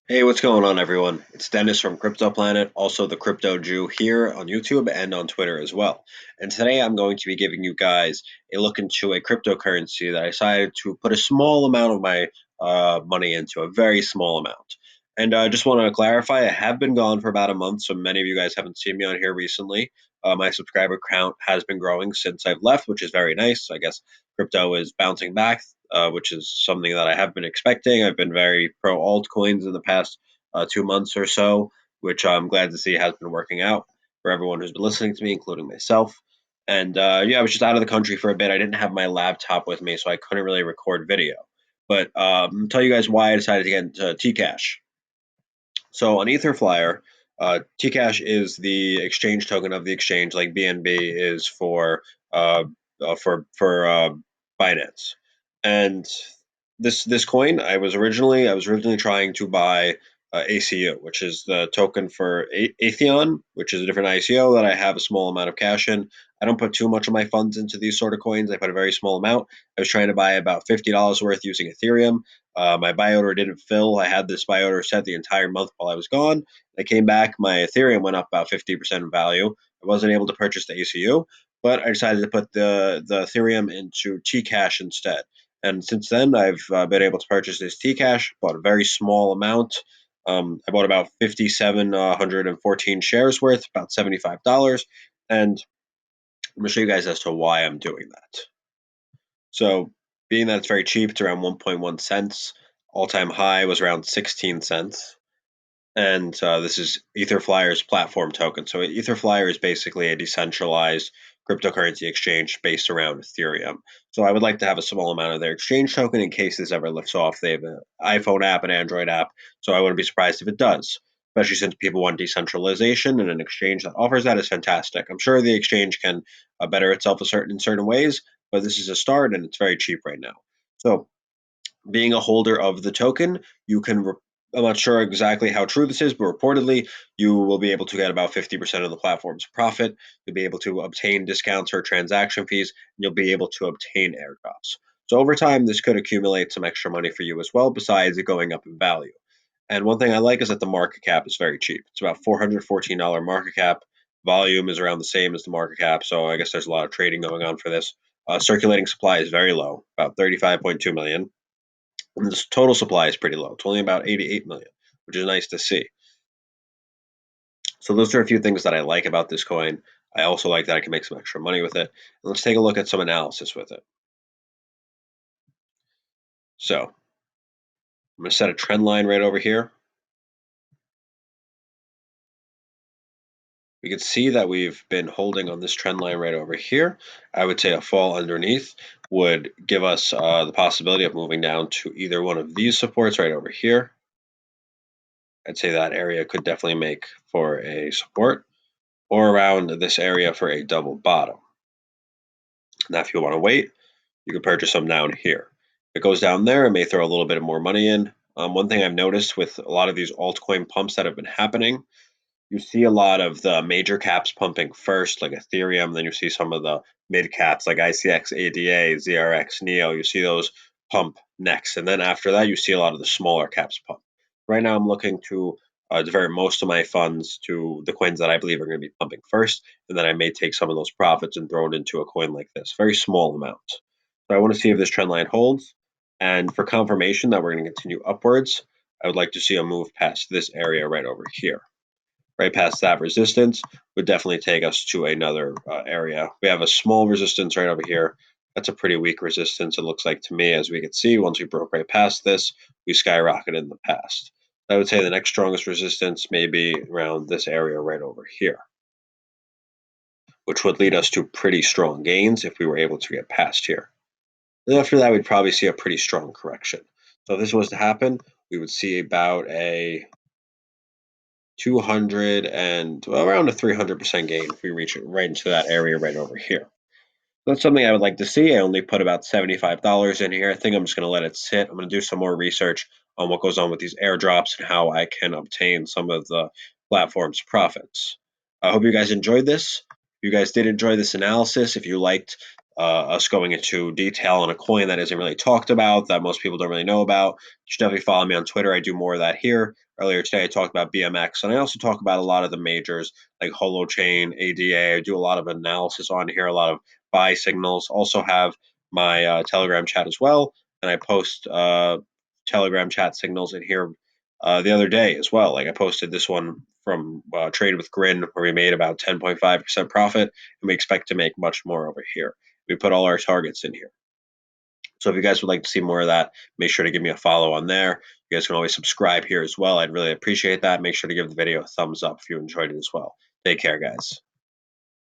Hey, what's going on, everyone? It's Dennis from Crypto Planet, also the Crypto Jew here on YouTube and on Twitter as well. And today I'm going to be giving you guys a look into a cryptocurrency that I decided to put a small amount of my money into, a very small amount. And I just want to clarify, I have been gone for about a month, so many of you guys haven't seen me on here recently. My subscriber count has been growing since I've left, which is very nice. I guess crypto is bouncing back, which is something that I have been expecting. I've been very pro altcoins in the past 2 months or so, which I'm glad to see has been working out for everyone who's been listening to me, including myself. And yeah, I was just out of the country for a bit. I didn't have my laptop with me, so I couldn't really record video. But I'll tell you guys why I decided to get into TCASH. So on EtherFlyer, TCASH is the exchange token of the exchange, like BNB is uh, for Binance. And this coin, I was originally trying to buy ACU, which is the token for Atheon, which is a different ICO that I have a small amount of cash in. I don't put too much of my funds into these sort of coins. I put a very small amount. I was trying to buy about $50 worth using Ethereum. My buy order didn't fill. I had this buy order set the entire month while I was gone. I came back. My Ethereum went up about 50% in value. I wasn't able to purchase the ACU, but I decided to put the Ethereum into Tcash instead. And since then, I've been able to purchase this Tcash. Bought a very small amount. I bought about 5,714 shares worth, about $75. And I'm going to show you guys as to why I'm doing that. So, being that it's very cheap, it's around 1.1 cents. All-time high was around 16 cents. And this is EtherFlyer's platform token. So EtherFlyer is basically a decentralized cryptocurrency exchange based around Ethereum. So I would like to have a small amount of their exchange token in case this ever lifts off. They have an iPhone app, an Android app, so I wouldn't be surprised if it does. Especially since people want decentralization, and an exchange that offers that is fantastic. I'm sure the exchange can better itself in certain ways, but this is a start, and it's very cheap right now. So being a holder of the token, you can. I'm not sure exactly how true this is, but reportedly, you will be able to get about 50% of the platform's profit. You'll be able to obtain discounts for transaction fees, and you'll be able to obtain airdrops. So over time, this could accumulate some extra money for you as well, besides it going up in value. And one thing I like is that the market cap is very cheap. It's about $414 market cap. Volume is around the same as the market cap, so I guess there's a lot of trading going on for this. Circulating supply is very low, about 35.2 million. And the total supply is pretty low. It's only about 88 million, which is nice to see. So those are a few things that I like about this coin. I also like that I can make some extra money with it. And let's take a look at some analysis with it. So I'm going to set a trend line right over here. We can see that we've been holding on this trend line right over here. I would say a fall underneath would give us the possibility of moving down to either one of these supports right over here. I'd say that area could definitely make for a support, or around this area for a double bottom. Now, if you want to wait, you can purchase some down here. If it goes down there, it may throw a little bit more money in. One thing I've noticed with a lot of these altcoin pumps that have been happening, you see a lot of the major caps pumping first, like Ethereum. Then you see some of the mid caps like ICX, ADA, ZRX, NEO. You see those pump next. And then after that, you see a lot of the smaller caps pump. Right now, I'm looking to divert most of my funds to the coins that I believe are going to be pumping first. And then I may take some of those profits and throw it into a coin like this, very small amount. So I want to see if this trend line holds. And for confirmation that we're going to continue upwards, I would like to see a move past this area right over here. Right past that resistance would definitely take us to another area. We have a small resistance right over here. That's a pretty weak resistance, it looks like to me. As we can see, once we broke right past this, we skyrocketed in the past. I would say the next strongest resistance may be around this area right over here, which would lead us to pretty strong gains if we were able to get past here. Then after that, we'd probably see a pretty strong correction. So if this was to happen, we would see about a 200 and well, around a 300% gain if we reach it right into that area right over here. That's something I would like to see. I only put about $75 in here. I think I'm just going to let it sit. I'm going to do some more research on what goes on with these airdrops and how I can obtain some of the platform's profits. I hope you guys enjoyed this. If you guys did enjoy this analysis, if you liked us going into detail on a coin that isn't really talked about, that most people don't really know about. You should definitely follow me on Twitter. I do more of that here. Earlier today, I talked about BMX, and I also talk about a lot of the majors like Holochain, ADA. I do a lot of analysis on here, a lot of buy signals. Also have my Telegram chat as well, and I post Telegram chat signals in here the other day as well. Like I posted this one from Trade with Grin, where we made about 10.5% profit, and we expect to make much more over here. We put all our targets in here. So if you guys would like to see more of that, make sure to give me a follow on there. You guys can always subscribe here as well. I'd really appreciate that. Make sure to give the video a thumbs up if you enjoyed it as well. Take care, guys.